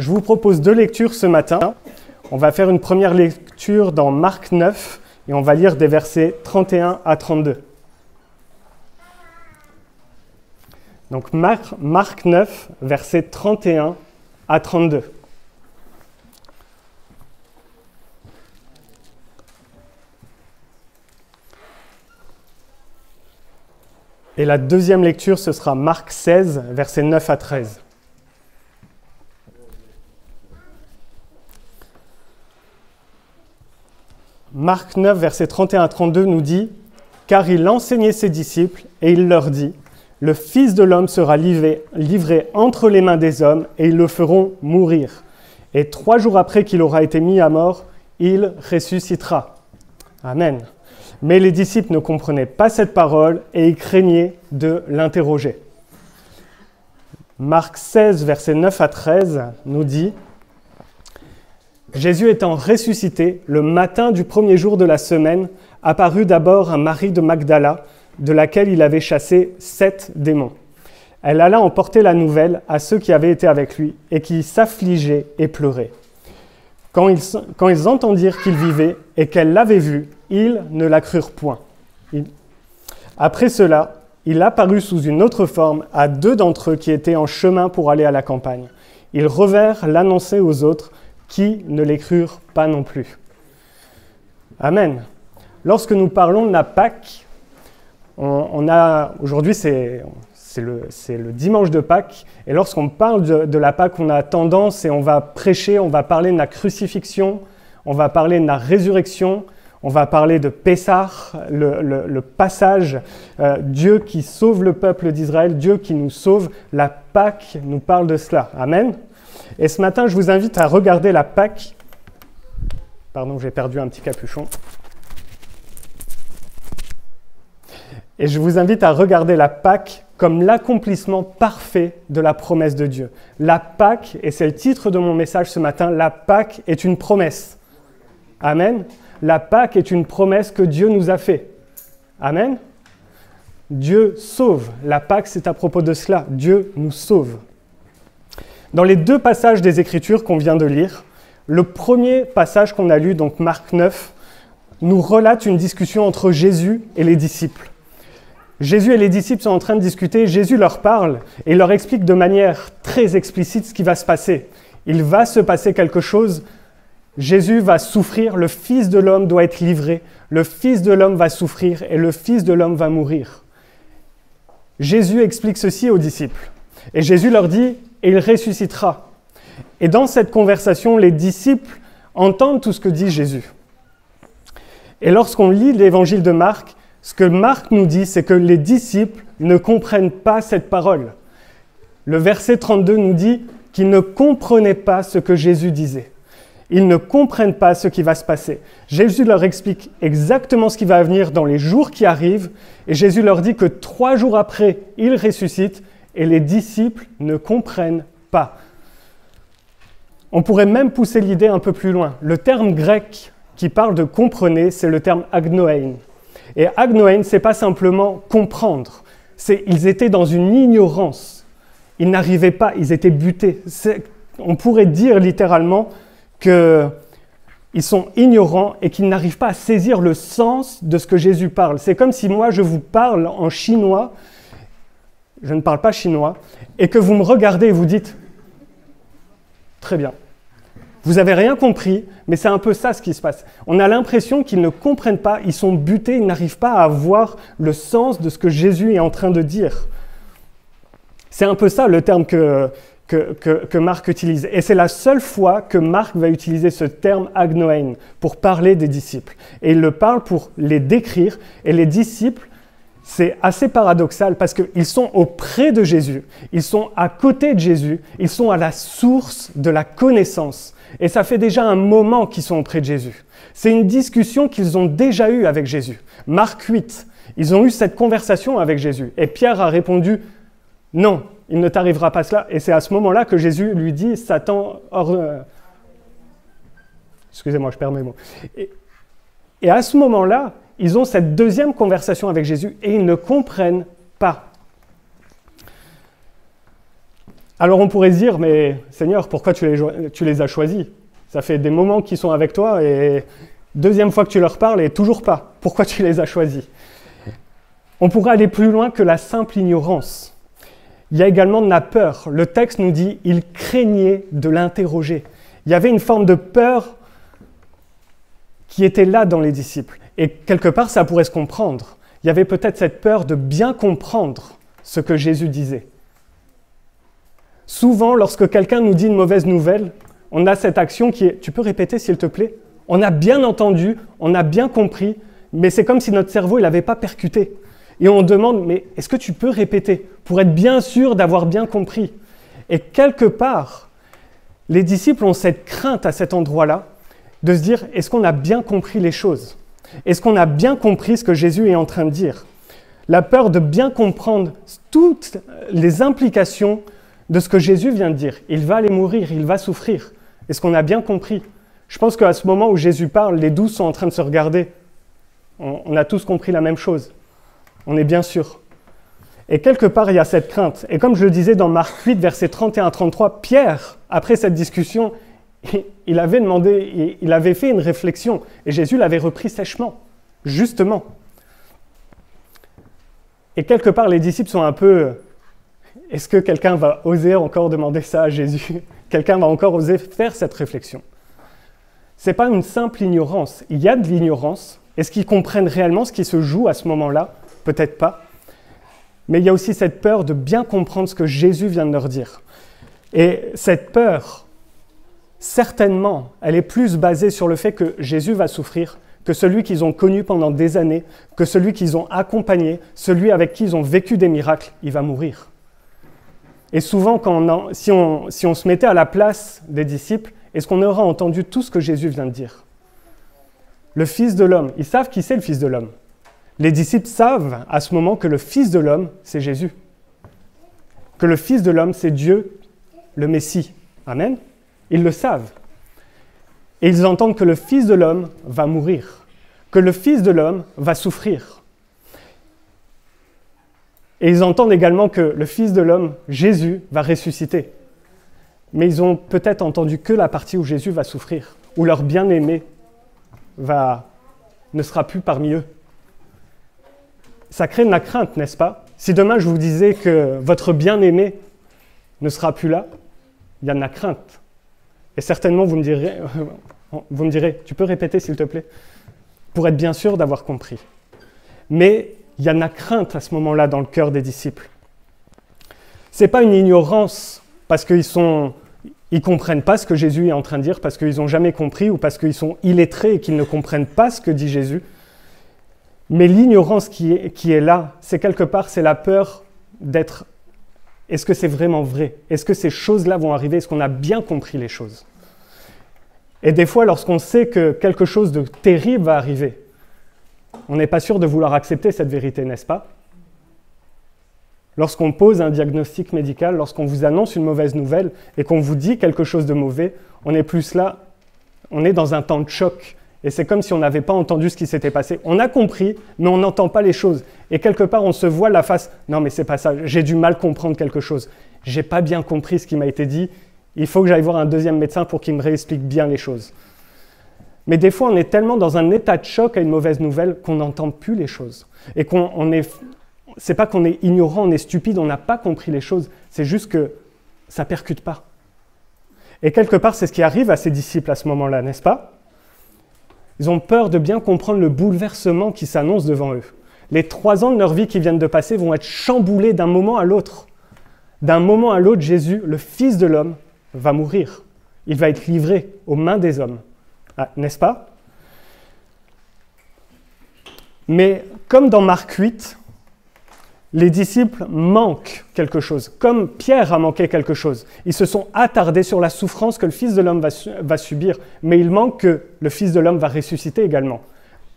Je vous propose deux lectures ce matin. On va faire une première lecture dans Marc 9 et on va lire des versets 31 à 32. Donc Marc 9, versets 31 à 32. Et la deuxième lecture, ce sera Marc 16, versets 9 à 13. Marc 9, versets 31 à 32 nous dit « Car il enseignait ses disciples et il leur dit « Le Fils de l'homme sera livré entre les mains des hommes et ils le feront mourir. Et 3 jours après qu'il aura été mis à mort, il ressuscitera. » Amen. Mais les disciples ne comprenaient pas cette parole et ils craignaient de l'interroger. Marc 16, versets 9 à 13 nous dit « Jésus étant ressuscité, le matin du premier jour de la semaine, apparut d'abord à Marie de Magdala, de laquelle il avait chassé 7 démons. Elle alla emporter la nouvelle à ceux qui avaient été avec lui et qui s'affligeaient et pleuraient. Quand ils entendirent qu'il vivait et qu'elle l'avait vu, ils ne la crurent point. Après cela, il apparut sous une autre forme à 2 d'entre eux qui étaient en chemin pour aller à la campagne. Ils revinrent l'annoncer aux autres qui ne les crurent pas non plus. Amen. Lorsque nous parlons de la Pâque, aujourd'hui c'est le dimanche de Pâques, et lorsqu'on parle de la Pâque, on a tendance et on va prêcher, on va parler de la crucifixion, on va parler de la résurrection, on va parler de Pessah, le passage, Dieu qui sauve le peuple d'Israël, Dieu qui nous sauve. La Pâque nous parle de cela. Amen. Et ce matin, je vous invite à regarder la Pâque. Pardon, j'ai perdu un petit capuchon. Et je vous invite à regarder la Pâque comme l'accomplissement parfait de la promesse de Dieu. La Pâque, et c'est le titre de mon message ce matin, la Pâque est une promesse. Amen. La Pâque est une promesse que Dieu nous a faite. Amen. Dieu sauve. La Pâque, c'est à propos de cela. Dieu nous sauve. Dans les 2 passages des Écritures qu'on vient de lire, le premier passage qu'on a lu, donc Marc 9, nous relate une discussion entre Jésus et les disciples. Jésus et les disciples sont en train de discuter, Jésus leur parle et leur explique de manière très explicite ce qui va se passer. Il va se passer quelque chose, Jésus va souffrir, le Fils de l'homme doit être livré, le Fils de l'homme va souffrir et le Fils de l'homme va mourir. Jésus explique ceci aux disciples et Jésus leur dit « et il ressuscitera ». Et dans cette conversation, les disciples entendent tout ce que dit Jésus. Et lorsqu'on lit l'évangile de Marc, ce que Marc nous dit, c'est que les disciples ne comprennent pas cette parole. Le verset 32 nous dit qu'ils ne comprenaient pas ce que Jésus disait. Ils ne comprennent pas ce qui va se passer. Jésus leur explique exactement ce qui va venir dans les jours qui arrivent, et Jésus leur dit que 3 jours après, il ressuscite, et les disciples ne comprennent pas. On pourrait même pousser l'idée un peu plus loin. Le terme grec qui parle de « comprenez », c'est le terme « agnoēn ». Et agnoēn, ce n'est pas simplement comprendre. Ils étaient dans une ignorance. Ils n'arrivaient pas, ils étaient butés. On pourrait dire littéralement qu'ils sont ignorants et qu'ils n'arrivent pas à saisir le sens de ce que Jésus parle. C'est comme si moi, je vous parle en chinois, je ne parle pas chinois, et que vous me regardez et vous dites « Très bien ». Vous n'avez rien compris, mais c'est un peu ça ce qui se passe. On a l'impression qu'ils ne comprennent pas, ils sont butés, ils n'arrivent pas à voir le sens de ce que Jésus est en train de dire. C'est un peu ça le terme que Marc utilise. Et c'est la seule fois que Marc va utiliser ce terme agnoēn pour parler des disciples. Et il le parle pour les décrire. Et les disciples, c'est assez paradoxal parce qu'ils sont auprès de Jésus, ils sont à côté de Jésus, ils sont à la source de la connaissance. Et ça fait déjà un moment qu'ils sont auprès de Jésus. C'est une discussion qu'ils ont déjà eue avec Jésus. Marc 8, ils ont eu cette conversation avec Jésus. Et Pierre a répondu « Non, il ne t'arrivera pas cela. » Et c'est à ce moment-là que Jésus lui dit « Satan, excusez-moi, je perds mes mots. Et à ce moment-là, ils ont cette deuxième conversation avec Jésus et ils ne comprennent pas. Alors on pourrait se dire, mais Seigneur, pourquoi tu les as choisis? Ça fait des moments qu'ils sont avec toi et deuxième fois que tu leur parles et toujours pas. Pourquoi tu les as choisis? On pourrait aller plus loin que la simple ignorance. Il y a également de la peur. Le texte nous dit « il craignait de l'interroger ». Il y avait une forme de peur qui était là dans les disciples. Et quelque part, ça pourrait se comprendre. Il y avait peut-être cette peur de bien comprendre ce que Jésus disait. Souvent, lorsque quelqu'un nous dit une mauvaise nouvelle, on a cette action qui est « tu peux répéter s'il te plaît ?» On a bien entendu, on a bien compris, mais c'est comme si notre cerveau il n'avait pas percuté. Et on demande « mais est-ce que tu peux répéter ?» pour être bien sûr d'avoir bien compris. Et quelque part, les disciples ont cette crainte à cet endroit-là de se dire « est-ce qu'on a bien compris les choses ? Est-ce qu'on a bien compris ce que Jésus est en train de dire ?» La peur de bien comprendre toutes les implications de ce que Jésus vient de dire. Il va aller mourir, il va souffrir. Est-ce qu'on a bien compris? Je pense qu'à ce moment où Jésus parle, les 12 sont en train de se regarder. On a tous compris la même chose. On est bien sûr. Et quelque part, il y a cette crainte. Et comme je le disais dans Marc 8, versets 31 à 33, Pierre, après cette discussion, il avait fait une réflexion. Et Jésus l'avait repris sèchement, justement. Et quelque part, les disciples sont un peu... Est-ce que quelqu'un va oser encore demander ça à Jésus? Quelqu'un va encore oser faire cette réflexion? Ce n'est pas une simple ignorance. Il y a de l'ignorance. Est-ce qu'ils comprennent réellement ce qui se joue à ce moment-là? Peut-être pas. Mais il y a aussi cette peur de bien comprendre ce que Jésus vient de leur dire. Et cette peur, certainement, elle est plus basée sur le fait que Jésus va souffrir, que celui qu'ils ont connu pendant des années, que celui qu'ils ont accompagné, celui avec qui ils ont vécu des miracles, il va mourir. Et souvent, si on se mettait à la place des disciples, est-ce qu'on aurait entendu tout ce que Jésus vient de dire? Le Fils de l'homme, ils savent qui c'est le Fils de l'homme. Les disciples savent à ce moment que le Fils de l'homme, c'est Jésus. Que le Fils de l'homme, c'est Dieu, le Messie. Amen. Ils le savent. Et ils entendent que le Fils de l'homme va mourir, que le Fils de l'homme va souffrir. Et ils entendent également que le Fils de l'homme, Jésus, va ressusciter. Mais ils ont peut-être entendu que la partie où Jésus va souffrir, où leur bien-aimé ne sera plus parmi eux. Ça crée de la crainte, n'est-ce pas? Si demain je vous disais que votre bien-aimé ne sera plus là, il y a de la crainte. Et certainement vous me direz, tu peux répéter s'il te plaît? Pour être bien sûr d'avoir compris. Mais il y a de la crainte à ce moment-là dans le cœur des disciples. Ce n'est pas une ignorance parce qu'ils ne comprennent pas ce que Jésus est en train de dire, parce qu'ils n'ont jamais compris ou parce qu'ils sont illettrés et qu'ils ne comprennent pas ce que dit Jésus. Mais l'ignorance qui est là, c'est quelque part, c'est la peur d'être... Est-ce que c'est vraiment vrai? Est-ce que ces choses-là vont arriver? Est-ce qu'on a bien compris les choses? Et des fois, lorsqu'on sait que quelque chose de terrible va arriver, on n'est pas sûr de vouloir accepter cette vérité, n'est-ce pas? Lorsqu'on pose un diagnostic médical, lorsqu'on vous annonce une mauvaise nouvelle et qu'on vous dit quelque chose de mauvais, on est plus là, on est dans un temps de choc. Et c'est comme si on n'avait pas entendu ce qui s'était passé. On a compris, mais on n'entend pas les choses. Et quelque part, on se voit la face. Non, mais c'est pas ça. J'ai du mal à comprendre quelque chose. J'ai pas bien compris ce qui m'a été dit. Il faut que j'aille voir un deuxième médecin pour qu'il me réexplique bien les choses. Mais des fois, on est tellement dans un état de choc à une mauvaise nouvelle qu'on n'entend plus les choses. Et c'est pas qu'on est ignorant, on est stupide, on n'a pas compris les choses. C'est juste que ça percute pas. Et quelque part, c'est ce qui arrive à ces disciples à ce moment-là, n'est-ce pas? Ils ont peur de bien comprendre le bouleversement qui s'annonce devant eux. Les 3 ans de leur vie qui viennent de passer vont être chamboulés d'un moment à l'autre. D'un moment à l'autre, Jésus, le Fils de l'homme, va mourir. Il va être livré aux mains des hommes. Ah, n'est-ce pas? Mais comme dans Marc 8, les disciples manquent quelque chose, comme Pierre a manqué quelque chose. Ils se sont attardés sur la souffrance que le Fils de l'homme va subir, mais il manque que le Fils de l'homme va ressusciter également.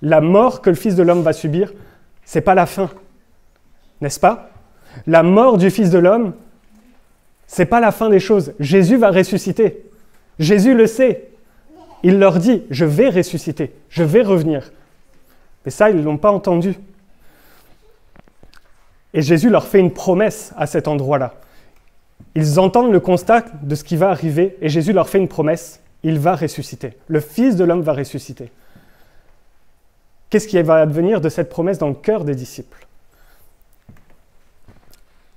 La mort que le Fils de l'homme va subir, ce n'est pas la fin, n'est-ce pas? La mort du Fils de l'homme, ce n'est pas la fin des choses. Jésus va ressusciter. Jésus le sait. Il leur dit, je vais ressusciter, je vais revenir. Mais ça, ils ne l'ont pas entendu. Et Jésus leur fait une promesse à cet endroit-là. Ils entendent le constat de ce qui va arriver et Jésus leur fait une promesse, il va ressusciter. Le Fils de l'homme va ressusciter. Qu'est-ce qui va advenir de cette promesse dans le cœur des disciples?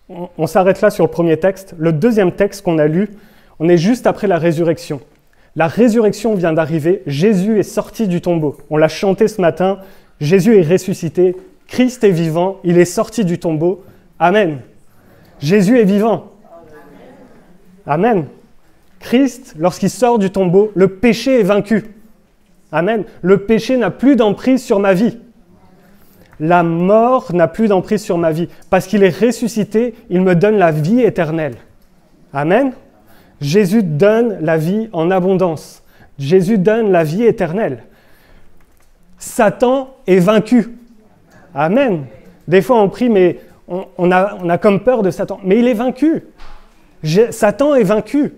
On s'arrête là sur le premier texte. Le deuxième texte qu'on a lu, on est juste après la résurrection. La résurrection vient d'arriver, Jésus est sorti du tombeau. On l'a chanté ce matin, Jésus est ressuscité, Christ est vivant, il est sorti du tombeau. Amen. Jésus est vivant. Amen. Christ, lorsqu'il sort du tombeau, le péché est vaincu. Amen. Le péché n'a plus d'emprise sur ma vie. La mort n'a plus d'emprise sur ma vie. Parce qu'il est ressuscité, il me donne la vie éternelle. Amen. Jésus donne la vie en abondance. Jésus donne la vie éternelle. Satan est vaincu. Amen. Des fois on prie, mais on a comme peur de Satan. Mais il est vaincu. Satan est vaincu.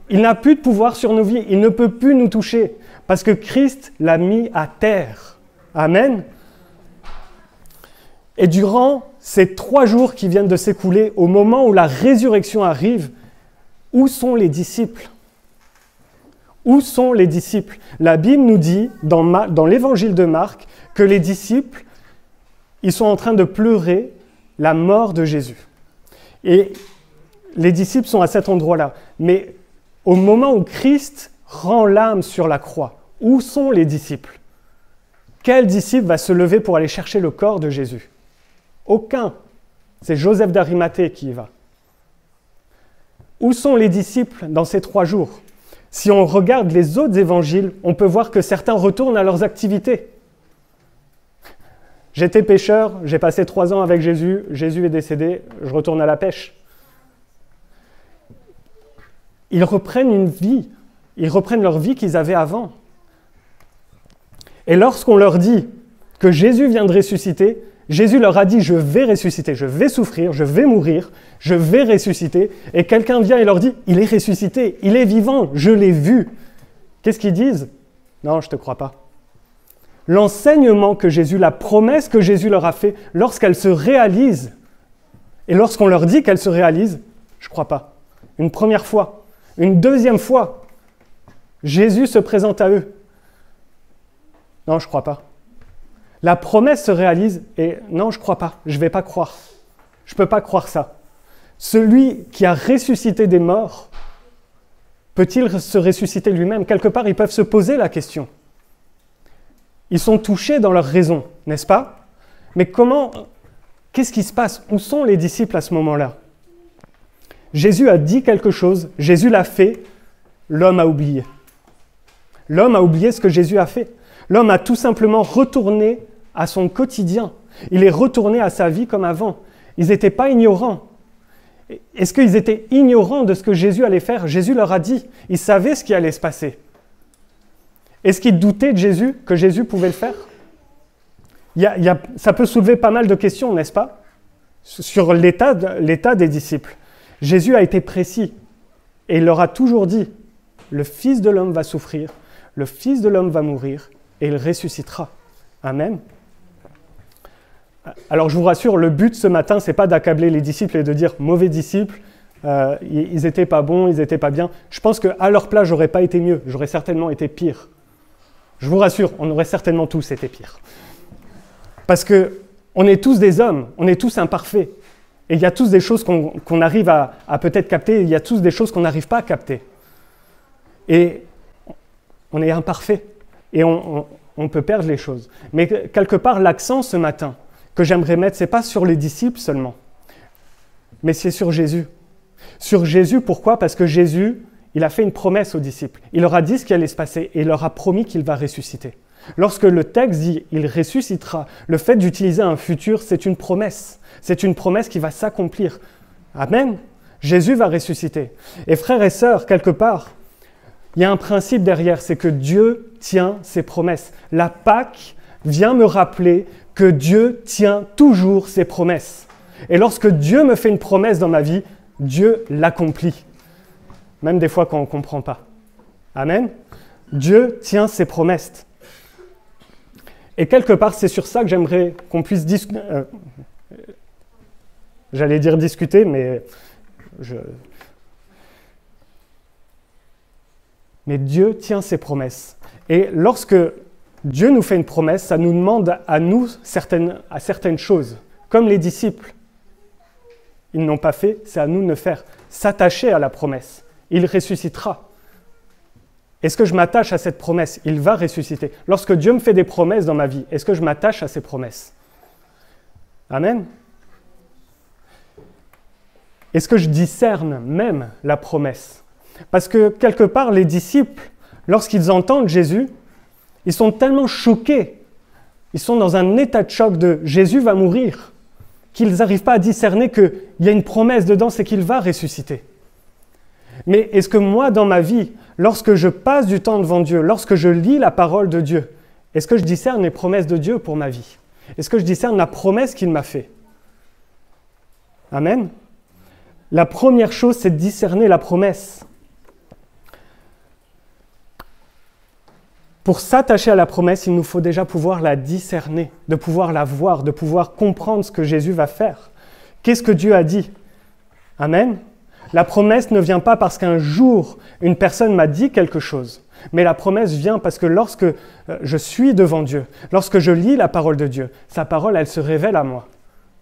Il n'a plus de pouvoir sur nos vies. Il ne peut plus nous toucher. Parce que Christ l'a mis à terre. Amen. Et durant ces 3 jours qui viennent de s'écouler, au moment où la résurrection arrive, où sont les disciples? Où sont les disciples? La Bible nous dit, dans l'évangile de Marc, que les disciples, ils sont en train de pleurer la mort de Jésus. Et les disciples sont à cet endroit-là. Mais au moment où Christ rend l'âme sur la croix, où sont les disciples? Quel disciple va se lever pour aller chercher le corps de Jésus? Aucun. C'est Joseph d'Arimathée qui y va. Où sont les disciples dans ces 3 jours? Si on regarde les autres évangiles, on peut voir que certains retournent à leurs activités. J'étais pêcheur, j'ai passé 3 ans avec Jésus, Jésus est décédé, je retourne à la pêche. Ils reprennent une vie, ils reprennent leur vie qu'ils avaient avant. Et lorsqu'on leur dit que Jésus vient de ressusciter, Jésus leur a dit « Je vais ressusciter, je vais souffrir, je vais mourir, je vais ressusciter. » Et quelqu'un vient et leur dit « Il est ressuscité, il est vivant, je l'ai vu. » Qu'est-ce qu'ils disent? « Non, je ne te crois pas. » L'enseignement que Jésus, la promesse que Jésus leur a fait, lorsqu'elle se réalise, et lorsqu'on leur dit qu'elle se réalise, je ne crois pas. Une première fois, une deuxième fois, Jésus se présente à eux. Non, je ne crois pas. La promesse se réalise et non, je ne crois pas, je ne vais pas croire. Je ne peux pas croire ça. Celui qui a ressuscité des morts, peut-il se ressusciter lui-même? Quelque part, ils peuvent se poser la question. Ils sont touchés dans leur raison, n'est-ce pas? Mais qu'est-ce qui se passe? Où sont les disciples à ce moment-là? Jésus a dit quelque chose, Jésus l'a fait, l'homme a oublié. L'homme a oublié ce que Jésus a fait. L'homme a tout simplement retourné à son quotidien. Il est retourné à sa vie comme avant. Ils n'étaient pas ignorants. Est-ce qu'ils étaient ignorants de ce que Jésus allait faire? Jésus leur a dit. Ils savaient ce qui allait se passer. Est-ce qu'ils doutaient de Jésus, que Jésus pouvait le faire? Ça peut soulever pas mal de questions, n'est-ce pas? Sur l'état des disciples. Jésus a été précis et il leur a toujours dit « Le Fils de l'homme va souffrir, le Fils de l'homme va mourir et il ressuscitera. » Amen. Alors je vous rassure, le but ce matin, ce n'est pas d'accabler les disciples et de dire « mauvais disciples, ils n'étaient pas bons, ils n'étaient pas bien ». Je pense qu'à leur place, je n'aurais pas été mieux, j'aurais certainement été pire. Je vous rassure, on aurait certainement tous été pire. Parce qu'on est tous des hommes, on est tous imparfaits. Et il y a tous des choses qu'on arrive à peut-être capter, il y a tous des choses qu'on n'arrive pas à capter. Et on est imparfait. Et on peut perdre les choses. Mais quelque part, l'accent ce matin que j'aimerais mettre, ce n'est pas sur les disciples seulement, mais c'est sur Jésus. Sur Jésus, pourquoi? Parce que Jésus, il a fait une promesse aux disciples. Il leur a dit ce qui allait se passer et il leur a promis qu'il va ressusciter. Lorsque le texte dit « il ressuscitera », le fait d'utiliser un futur, c'est une promesse. C'est une promesse qui va s'accomplir. Amen. Jésus va ressusciter. Et frères et sœurs, quelque part, il y a un principe derrière, c'est que Dieu tient ses promesses. La Pâque vient me rappeler que Dieu tient toujours ses promesses. Et lorsque Dieu me fait une promesse dans ma vie, Dieu l'accomplit. Même des fois quand on ne comprend pas. Amen. Dieu tient ses promesses. Et quelque part, c'est sur ça que j'aimerais qu'on puisse discuter. J'allais dire discuter, mais Mais Dieu tient ses promesses. Et lorsque Dieu nous fait une promesse, ça nous demande à nous certaines choses. Comme les disciples, ils n'ont pas fait, c'est à nous de le faire. S'attacher à la promesse. Il ressuscitera. Est-ce que je m'attache à cette promesse? Il va ressusciter. Lorsque Dieu me fait des promesses dans ma vie, est-ce que je m'attache à ces promesses? Amen. Est-ce que je discerne même la promesse? Parce que quelque part, les disciples, lorsqu'ils entendent Jésus, ils sont tellement choqués, ils sont dans un état de choc de Jésus va mourir, qu'ils n'arrivent pas à discerner qu'il y a une promesse dedans, c'est qu'il va ressusciter. Mais est-ce que moi, dans ma vie, lorsque je passe du temps devant Dieu, lorsque je lis la parole de Dieu, est-ce que je discerne les promesses de Dieu pour ma vie? Est-ce que je discerne la promesse qu'il m'a faite? Amen. La première chose, c'est de discerner la promesse. Pour s'attacher à la promesse, il nous faut déjà pouvoir la discerner, de pouvoir la voir, de pouvoir comprendre ce que Jésus va faire. Qu'est-ce que Dieu a dit? Amen. La promesse ne vient pas parce qu'un jour, une personne m'a dit quelque chose, mais la promesse vient parce que lorsque je suis devant Dieu, lorsque je lis la parole de Dieu, sa parole, elle se révèle à moi.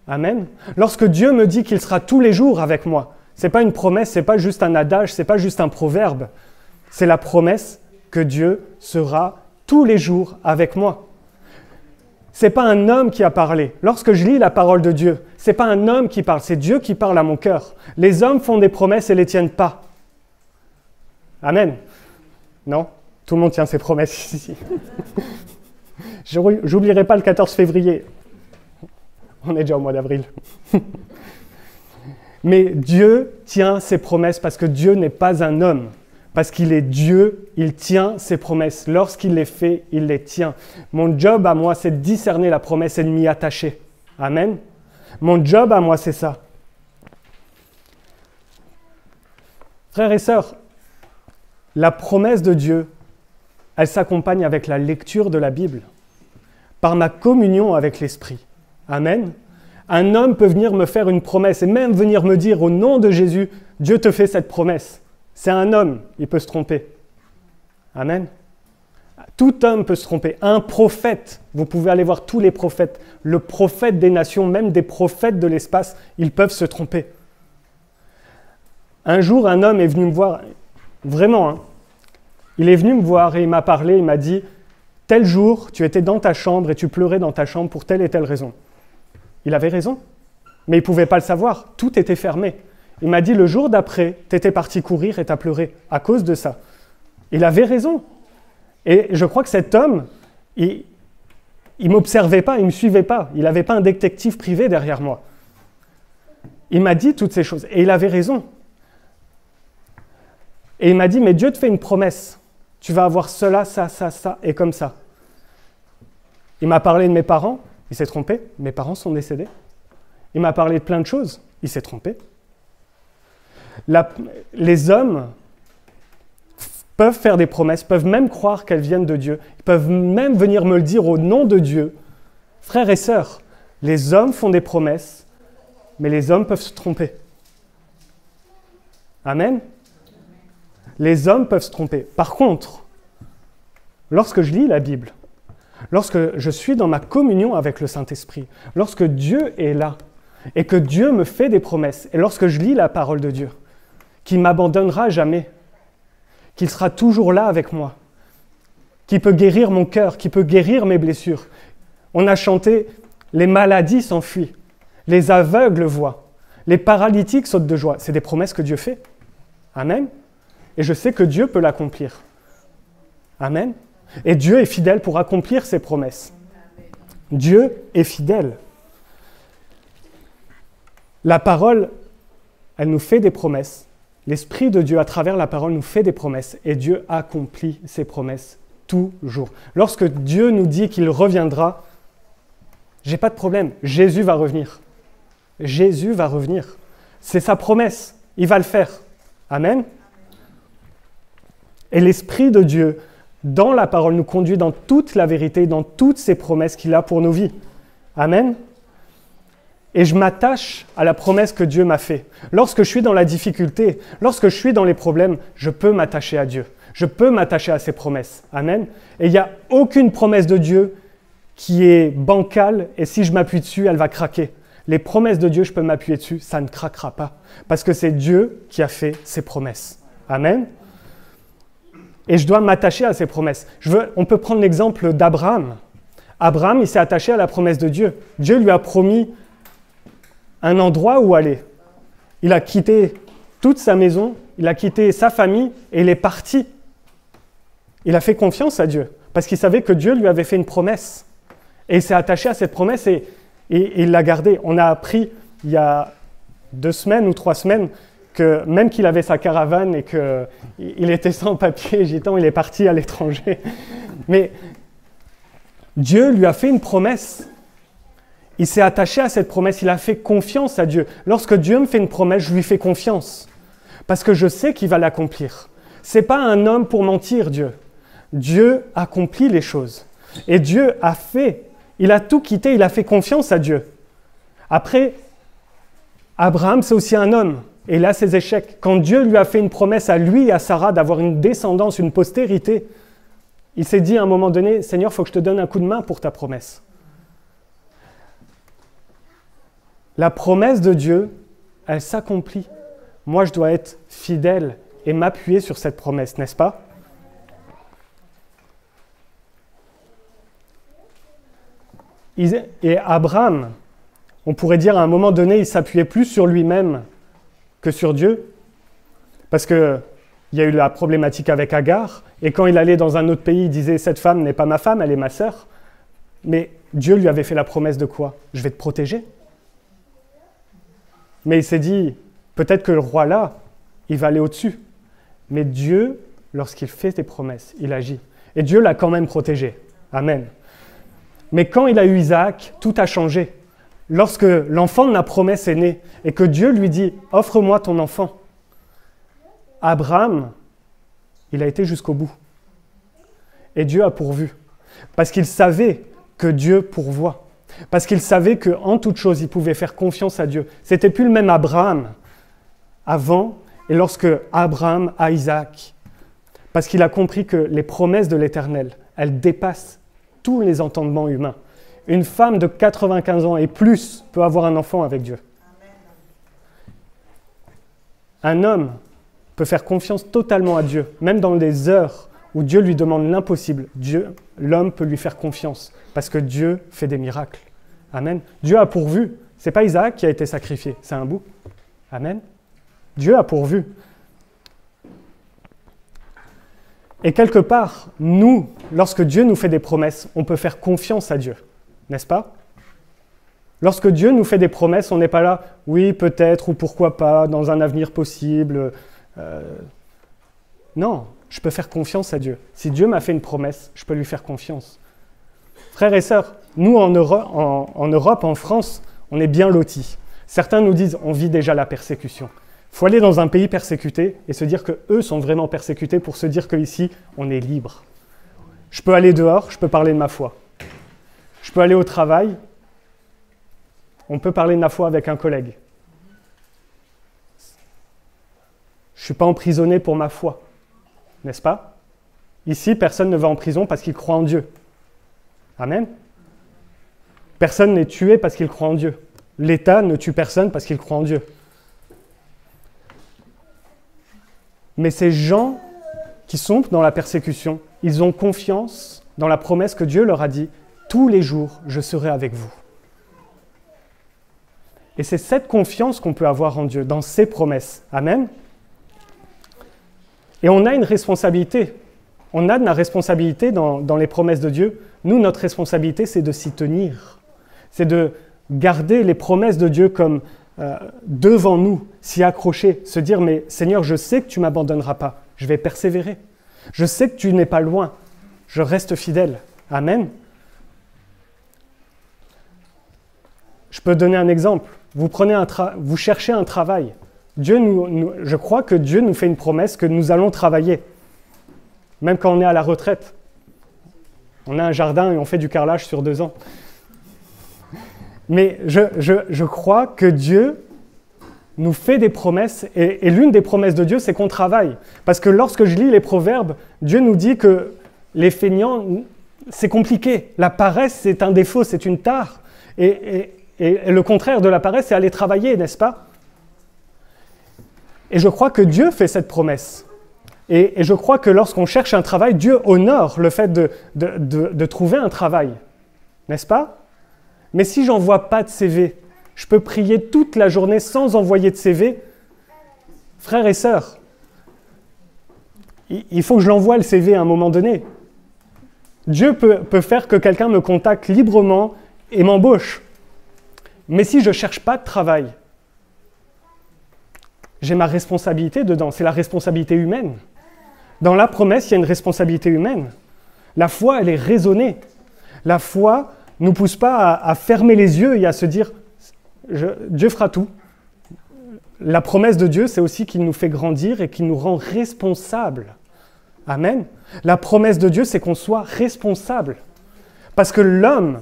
Amen. Lorsque Dieu me dit qu'il sera tous les jours avec moi, ce n'est pas une promesse, ce n'est pas juste un adage, ce n'est pas juste un proverbe, c'est la promesse que Dieu sera tous les jours avec moi. Ce n'est pas un homme qui a parlé. Lorsque je lis la parole de Dieu, ce n'est pas un homme qui parle, c'est Dieu qui parle à mon cœur. Les hommes font des promesses et ne les tiennent pas. Amen. Non? Tout le monde tient ses promesses ici. J'oublierai pas le 14 février. On est déjà au mois d'avril. Mais Dieu tient ses promesses parce que Dieu n'est pas un homme. Parce qu'il est Dieu, il tient ses promesses. Lorsqu'il les fait, il les tient. Mon job à moi, c'est de discerner la promesse et de m'y attacher. Amen. Mon job à moi, c'est ça. Frères et sœurs, la promesse de Dieu, elle s'accompagne avec la lecture de la Bible, par ma communion avec l'Esprit. Amen. Un homme peut venir me faire une promesse et même venir me dire au nom de Jésus, Dieu te fait cette promesse. C'est un homme, il peut se tromper. Amen. Tout homme peut se tromper. Un prophète, vous pouvez aller voir tous les prophètes, le prophète des nations, même des prophètes de l'espace, ils peuvent se tromper. Un jour, un homme est venu me voir, vraiment, hein, il est venu me voir et il m'a parlé, il m'a dit, tel jour, tu étais dans ta chambre et tu pleurais dans ta chambre pour telle et telle raison. Il avait raison, mais il ne pouvait pas le savoir, tout était fermé. Il m'a dit, le jour d'après, tu étais parti courir et tu as pleuré à cause de ça. Il avait raison. Et je crois que cet homme, il ne m'observait pas, il ne me suivait pas. Il n'avait pas un détective privé derrière moi. Il m'a dit toutes ces choses. Et il avait raison. Et il m'a dit, mais Dieu te fait une promesse. Tu vas avoir cela, ça, ça, ça, et comme ça. Il m'a parlé de mes parents. Il s'est trompé. Mes parents sont décédés. Il m'a parlé de plein de choses. Il s'est trompé. Les hommes peuvent faire des promesses, peuvent même croire qu'elles viennent de Dieu, ils peuvent même venir me le dire au nom de Dieu. Frères et sœurs, les hommes font des promesses, mais les hommes peuvent se tromper. Amen. Les hommes peuvent se tromper. Par contre, lorsque je lis la Bible, lorsque je suis dans ma communion avec le Saint-Esprit, lorsque Dieu est là, et que Dieu me fait des promesses, et lorsque je lis la parole de Dieu, qu'il ne m'abandonnera jamais, qu'il sera toujours là avec moi, qu'il peut guérir mon cœur, qu'il peut guérir mes blessures. On a chanté « Les maladies s'enfuient, les aveugles voient, les paralytiques sautent de joie ». C'est des promesses que Dieu fait. Amen. Et je sais que Dieu peut l'accomplir. Amen. Et Dieu est fidèle pour accomplir ses promesses. Dieu est fidèle. La parole, elle nous fait des promesses. L'Esprit de Dieu, à travers la parole, nous fait des promesses. Et Dieu accomplit ses promesses toujours. Lorsque Dieu nous dit qu'il reviendra, j'ai pas de problème. Jésus va revenir. Jésus va revenir. C'est sa promesse. Il va le faire. Amen. Et l'Esprit de Dieu, dans la parole, nous conduit dans toute la vérité, dans toutes ses promesses qu'il a pour nos vies. Amen. Et je m'attache à la promesse que Dieu m'a faite. Lorsque je suis dans la difficulté, lorsque je suis dans les problèmes, je peux m'attacher à Dieu. Je peux m'attacher à ses promesses. Amen. Et il n'y a aucune promesse de Dieu qui est bancale et si je m'appuie dessus, elle va craquer. Les promesses de Dieu, je peux m'appuyer dessus, ça ne craquera pas. Parce que c'est Dieu qui a fait ses promesses. Amen. Et je dois m'attacher à ses promesses. On peut prendre l'exemple d'Abraham. Abraham, il s'est attaché à la promesse de Dieu. Dieu lui a promis un endroit où aller. Il a quitté toute sa maison, il a quitté sa famille et il est parti. Il a fait confiance à Dieu parce qu'il savait que Dieu lui avait fait une promesse. Et il s'est attaché à cette promesse et il l'a gardée. On a appris il y a 2 semaines ou 3 semaines que même qu'il avait sa caravane et qu'il était sans papier, gitan, il est parti à l'étranger. Mais Dieu lui a fait une promesse. Il s'est attaché à cette promesse, il a fait confiance à Dieu. Lorsque Dieu me fait une promesse, je lui fais confiance. Parce que je sais qu'il va l'accomplir. Ce n'est pas un homme pour mentir, Dieu. Dieu accomplit les choses. Et Dieu a fait. Il a tout quitté, il a fait confiance à Dieu. Après, Abraham, c'est aussi un homme. Et il a ses échecs. Quand Dieu lui a fait une promesse à lui et à Sarah d'avoir une descendance, une postérité, il s'est dit à un moment donné, Seigneur, il faut que je te donne un coup de main pour ta promesse. La promesse de Dieu, elle s'accomplit. Moi, je dois être fidèle et m'appuyer sur cette promesse, n'est-ce pas? Et Abraham, on pourrait dire à un moment donné, il s'appuyait plus sur lui-même que sur Dieu, parce qu'il y a eu la problématique avec Agar, et quand il allait dans un autre pays, il disait « Cette femme n'est pas ma femme, elle est ma sœur ». Mais Dieu lui avait fait la promesse de quoi? « Je vais te protéger ». Mais il s'est dit, peut-être que le roi là, il va aller au-dessus. Mais Dieu, lorsqu'il fait des promesses, il agit. Et Dieu l'a quand même protégé. Amen. Mais quand il a eu Isaac, tout a changé. Lorsque l'enfant de la promesse est né et que Dieu lui dit, offre-moi ton enfant. Abraham, il a été jusqu'au bout. Et Dieu a pourvu. Parce qu'il savait que Dieu pourvoit. Parce qu'il savait qu'en toute chose, il pouvait faire confiance à Dieu. C'était plus le même Abraham avant et lorsque Abraham a Isaac. Parce qu'il a compris que les promesses de l'Éternel, elles dépassent tous les entendements humains. Une femme de 95 ans et plus peut avoir un enfant avec Dieu. Un homme peut faire confiance totalement à Dieu, même dans des heures où Dieu lui demande l'impossible. L'homme peut lui faire confiance parce que Dieu fait des miracles. Amen. Dieu a pourvu. Ce n'est pas Isaac qui a été sacrifié, c'est un bouc. Amen. Dieu a pourvu. Et quelque part, nous, lorsque Dieu nous fait des promesses, on peut faire confiance à Dieu, n'est-ce pas? Lorsque Dieu nous fait des promesses, on n'est pas là, oui, peut-être, ou pourquoi pas, dans un avenir possible. Non, je peux faire confiance à Dieu. Si Dieu m'a fait une promesse, je peux lui faire confiance. Frères et sœurs, nous en Europe, en France, on est bien lotis. Certains nous disent, on vit déjà la persécution. Il faut aller dans un pays persécuté et se dire qu'eux sont vraiment persécutés pour se dire qu'ici, on est libre. Je peux aller dehors, je peux parler de ma foi. Je peux aller au travail, on peut parler de ma foi avec un collègue. Je ne suis pas emprisonné pour ma foi, n'est-ce pas? Ici, personne ne va en prison parce qu'il croit en Dieu. Amen. Personne n'est tué parce qu'il croit en Dieu. L'État ne tue personne parce qu'il croit en Dieu. Mais ces gens qui sont dans la persécution, ils ont confiance dans la promesse que Dieu leur a dit « Tous les jours, je serai avec vous ». Et c'est cette confiance qu'on peut avoir en Dieu, dans ses promesses. Amen. Et on a une responsabilité. On a de la responsabilité dans les promesses de Dieu. Nous, notre responsabilité, c'est de s'y tenir. C'est de garder les promesses de Dieu comme devant nous, s'y accrocher, se dire « Mais Seigneur, je sais que tu ne m'abandonneras pas. Je vais persévérer. Je sais que tu n'es pas loin. Je reste fidèle. » Amen. Je peux donner un exemple. Vous cherchez un travail. Je crois que Dieu nous fait une promesse que nous allons travailler. Même quand on est à la retraite. On a un jardin et on fait du carrelage sur 2 ans. Mais je crois que Dieu nous fait des promesses, et l'une des promesses de Dieu, c'est qu'on travaille. Parce que lorsque je lis les Proverbes, Dieu nous dit que les feignants, c'est compliqué. La paresse, c'est un défaut, c'est une tare. Et le contraire de la paresse, c'est aller travailler, n'est-ce pas? Et je crois que Dieu fait cette promesse. Et je crois que lorsqu'on cherche un travail, Dieu honore le fait de trouver un travail, n'est-ce pas? Mais si j'envoie pas de CV, je peux prier toute la journée sans envoyer de CV. Frères et sœurs, il faut que je l'envoie le CV à un moment donné. Dieu peut faire que quelqu'un me contacte librement et m'embauche. Mais si je ne cherche pas de travail, j'ai ma responsabilité dedans, c'est la responsabilité humaine. Dans la promesse, il y a une responsabilité humaine. La foi, elle est raisonnée. La foi ne nous pousse pas à fermer les yeux et à se dire « Dieu fera tout ». La promesse de Dieu, c'est aussi qu'il nous fait grandir et qu'il nous rend responsables. Amen. La promesse de Dieu, c'est qu'on soit responsable. Parce que l'homme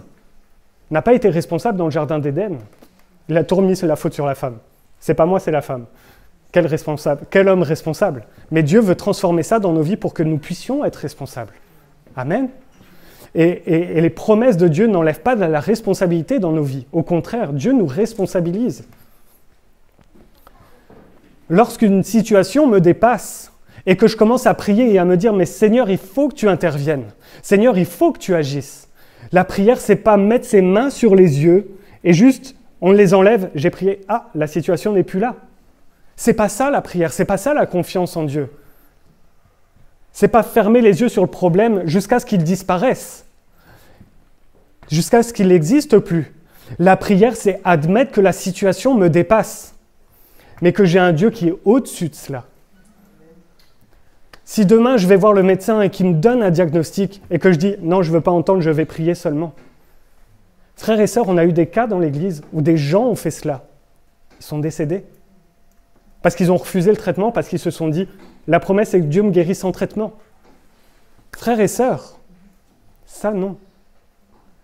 n'a pas été responsable dans le jardin d'Éden. Il a toujours mis la faute sur la femme. C'est pas moi, c'est la femme. Quel homme responsable? Mais Dieu veut transformer ça dans nos vies pour que nous puissions être responsables. Amen. Et les promesses de Dieu n'enlèvent pas de la responsabilité dans nos vies. Au contraire, Dieu nous responsabilise. Lorsqu'une situation me dépasse et que je commence à prier et à me dire « Mais Seigneur, il faut que tu interviennes. Seigneur, il faut que tu agisses. » La prière, c'est pas mettre ses mains sur les yeux et juste, on les enlève, j'ai prié, ah, la situation n'est plus là. C'est pas ça la prière, c'est pas ça la confiance en Dieu. C'est pas fermer les yeux sur le problème jusqu'à ce qu'il disparaisse, jusqu'à ce qu'il n'existe plus. La prière, c'est admettre que la situation me dépasse, mais que j'ai un Dieu qui est au-dessus de cela. Si demain je vais voir le médecin et qu'il me donne un diagnostic et que je dis « non, je ne veux pas entendre, je vais prier seulement ». Frères et sœurs, on a eu des cas dans l'Église où des gens ont fait cela. Ils sont décédés. Parce qu'ils ont refusé le traitement, parce qu'ils se sont dit « la promesse est que Dieu me guérit sans traitement ». Frères et sœurs, ça non.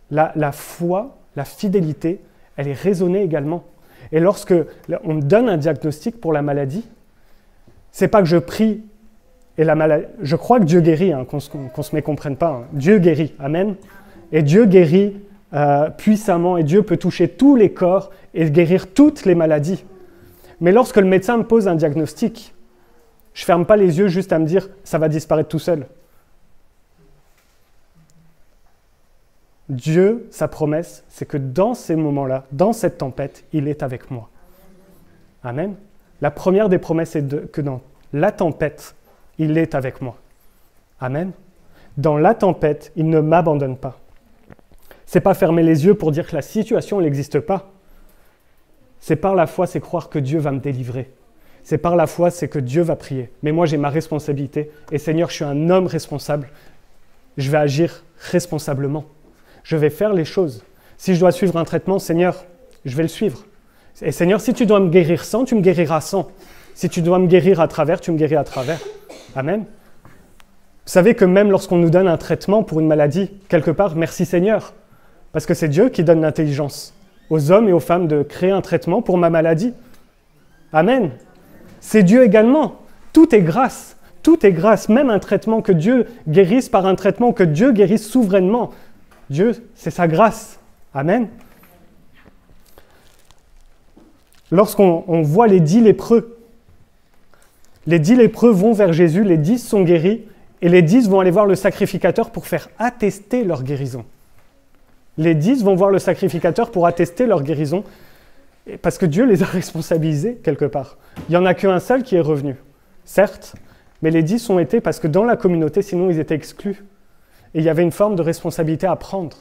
La foi, la fidélité, elle est raisonnée également. Et lorsque on me donne un diagnostic pour la maladie, c'est pas que je prie et la maladie. Je crois que Dieu guérit, hein, qu'on se mécomprenne pas. Hein. Dieu guérit, amen. Et Dieu guérit puissamment, et Dieu peut toucher tous les corps et guérir toutes les maladies. Mais lorsque le médecin me pose un diagnostic, je ne ferme pas les yeux juste à me dire « ça va disparaître tout seul ». Dieu, sa promesse, c'est que dans ces moments-là, dans cette tempête, il est avec moi. Amen. La première des promesses est que dans la tempête, il est avec moi. Amen. Dans la tempête, il ne m'abandonne pas. Ce n'est pas fermer les yeux pour dire que la situation n'existe pas. C'est par la foi, c'est croire que Dieu va me délivrer. C'est par la foi, c'est que Dieu va prier. Mais moi, j'ai ma responsabilité. Et Seigneur, je suis un homme responsable. Je vais agir responsablement. Je vais faire les choses. Si je dois suivre un traitement, Seigneur, je vais le suivre. Et Seigneur, si tu dois me guérir sans, tu me guériras sans. Si tu dois me guérir à travers, tu me guéris à travers. Amen. Vous savez que même lorsqu'on nous donne un traitement pour une maladie, quelque part, merci Seigneur. Parce que c'est Dieu qui donne l'intelligence aux hommes et aux femmes de créer un traitement pour ma maladie. Amen. C'est Dieu également. Tout est grâce. Tout est grâce. Même un traitement, que Dieu guérisse par un traitement, que Dieu guérisse souverainement. Dieu, c'est sa grâce. Amen. Lorsqu'on voit les 10 lépreux vont vers Jésus, les 10 sont guéris, et les 10 vont aller voir le sacrificateur pour faire attester leur guérison. Les 10 vont voir le sacrificateur pour attester leur guérison, parce que Dieu les a responsabilisés quelque part. Il n'y en a qu'un seul qui est revenu, certes, mais les 10 ont été parce que dans la communauté, sinon ils étaient exclus. Et il y avait une forme de responsabilité à prendre.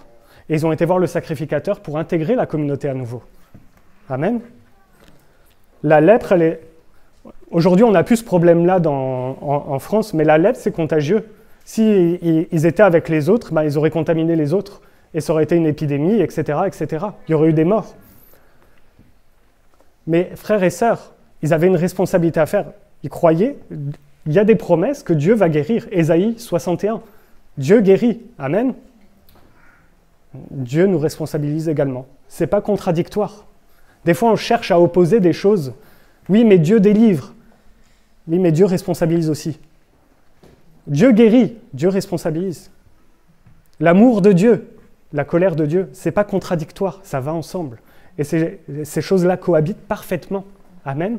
Et ils ont été voir le sacrificateur pour intégrer la communauté à nouveau. Amen. La lèpre, elle est... Aujourd'hui, on n'a plus ce problème-là en France, mais la lèpre, c'est contagieux. S'ils étaient avec les autres, ben, ils auraient contaminé les autres. Et ça aurait été une épidémie, etc., etc. Il y aurait eu des morts. Mais frères et sœurs, ils avaient une responsabilité à faire. Ils croyaient, il y a des promesses que Dieu va guérir. Ésaïe 61. Dieu guérit. Amen. Dieu nous responsabilise également. C'est pas contradictoire. Des fois, on cherche à opposer des choses. Oui, mais Dieu délivre. Oui, mais Dieu responsabilise aussi. Dieu guérit, Dieu responsabilise. L'amour de Dieu, la colère de Dieu, c'est pas contradictoire, ça va ensemble. Et ces choses-là cohabitent parfaitement. Amen.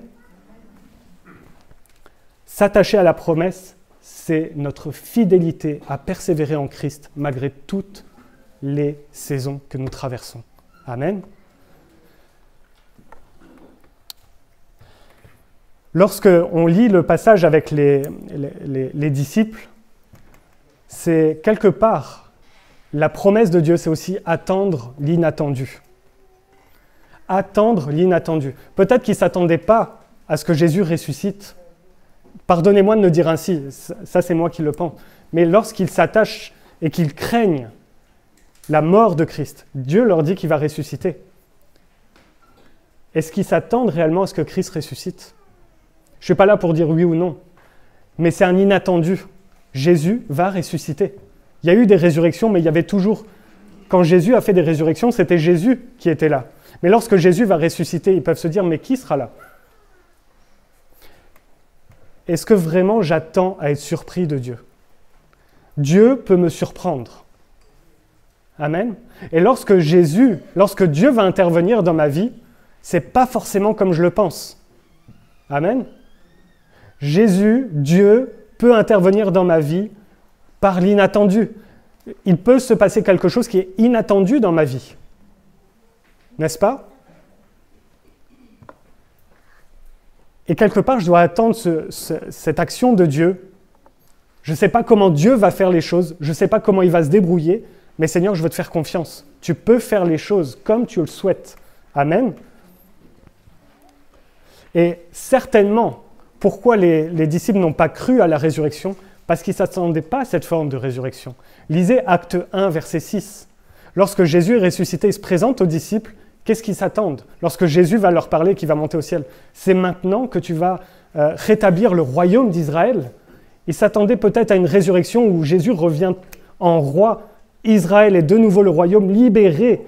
S'attacher à la promesse, c'est notre fidélité à persévérer en Christ malgré toutes les saisons que nous traversons. Amen. Lorsque on lit le passage avec les disciples, c'est quelque part, la promesse de Dieu, c'est aussi attendre l'inattendu. Attendre l'inattendu. Peut-être qu'ils ne s'attendaient pas à ce que Jésus ressuscite. Pardonnez-moi de le dire ainsi, ça c'est moi qui le pense. Mais lorsqu'ils s'attachent et qu'ils craignent la mort de Christ, Dieu leur dit qu'il va ressusciter. Est-ce qu'ils s'attendent réellement à ce que Christ ressuscite ? Je ne suis pas là pour dire oui ou non, mais c'est un inattendu. Jésus va ressusciter. Il y a eu des résurrections, mais il y avait toujours... Quand Jésus a fait des résurrections, c'était Jésus qui était là. Mais lorsque Jésus va ressusciter, ils peuvent se dire, mais qui sera là ? Est-ce que vraiment j'attends à être surpris de Dieu ? Dieu peut me surprendre. Amen. Et lorsque Dieu va intervenir dans ma vie, ce n'est pas forcément comme je le pense. Amen. Jésus, Dieu, peut intervenir dans ma vie par l'inattendu. Il peut se passer quelque chose qui est inattendu dans ma vie. N'est-ce pas ? Et quelque part, je dois attendre cette action de Dieu. Je ne sais pas comment Dieu va faire les choses, je ne sais pas comment il va se débrouiller, mais Seigneur, je veux te faire confiance. Tu peux faire les choses comme tu le souhaites. Amen. Et certainement, pourquoi les disciples n'ont pas cru à la résurrection ? Parce qu'ils ne s'attendaient pas à cette forme de résurrection. Lisez Acte 1, verset 6. Lorsque Jésus est ressuscité et se présente aux disciples, qu'est-ce qu'ils s'attendent ? Lorsque Jésus va leur parler qu'il va monter au ciel, c'est maintenant que tu vas rétablir le royaume d'Israël. Ils s'attendaient peut-être à une résurrection où Jésus revient en roi. Israël est de nouveau le royaume libéré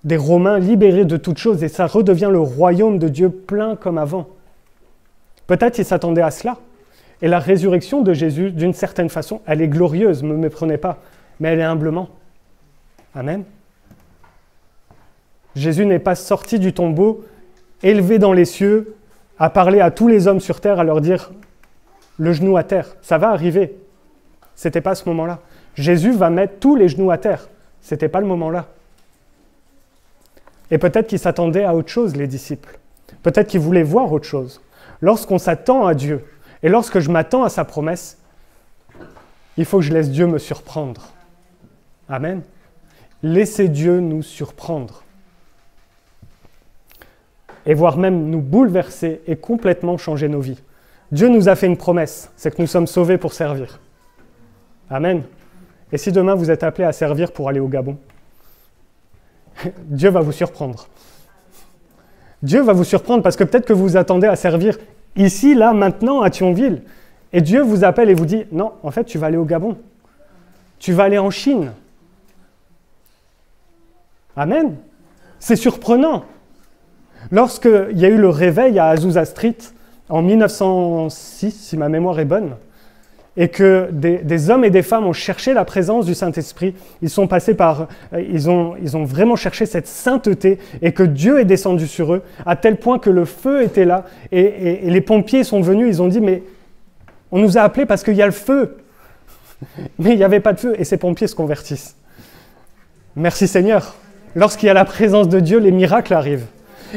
des Romains, libéré de toutes choses, et ça redevient le royaume de Dieu plein comme avant. Peut-être qu'ils s'attendaient à cela. Et la résurrection de Jésus, d'une certaine façon, elle est glorieuse, ne me méprenez pas, mais elle est humblement. Amen. Jésus n'est pas sorti du tombeau, élevé dans les cieux, à parler à tous les hommes sur terre, à leur dire le genou à terre. Ça va arriver. Ce n'était pas ce moment-là. Jésus va mettre tous les genoux à terre. Ce n'était pas le moment-là. Et peut-être qu'ils s'attendaient à autre chose, les disciples. Peut-être qu'ils voulaient voir autre chose. Lorsqu'on s'attend à Dieu, et lorsque je m'attends à sa promesse, il faut que je laisse Dieu me surprendre. Amen. Laissez Dieu nous surprendre. Et voire même nous bouleverser et complètement changer nos vies. Dieu nous a fait une promesse, c'est que nous sommes sauvés pour servir. Amen. Et si demain vous êtes appelés à servir pour aller au Gabon, Dieu va vous surprendre. Dieu va vous surprendre parce que peut-être que vous vous attendez à servir ici, là, maintenant, à Thionville. Et Dieu vous appelle et vous dit, non, en fait, tu vas aller au Gabon. Tu vas aller en Chine. Amen. C'est surprenant. Lorsqu'il y a eu le réveil à Azusa Street, en 1906, si ma mémoire est bonne, et que des hommes et des femmes ont cherché la présence du Saint-Esprit, ils ont vraiment cherché cette sainteté et que Dieu est descendu sur eux, à tel point que le feu était là et les pompiers sont venus, ils ont dit « mais on nous a appelés parce qu'il y a le feu !» Mais il n'y avait pas de feu et ces pompiers se convertissent. Merci Seigneur. Lorsqu'il y a la présence de Dieu, les miracles arrivent.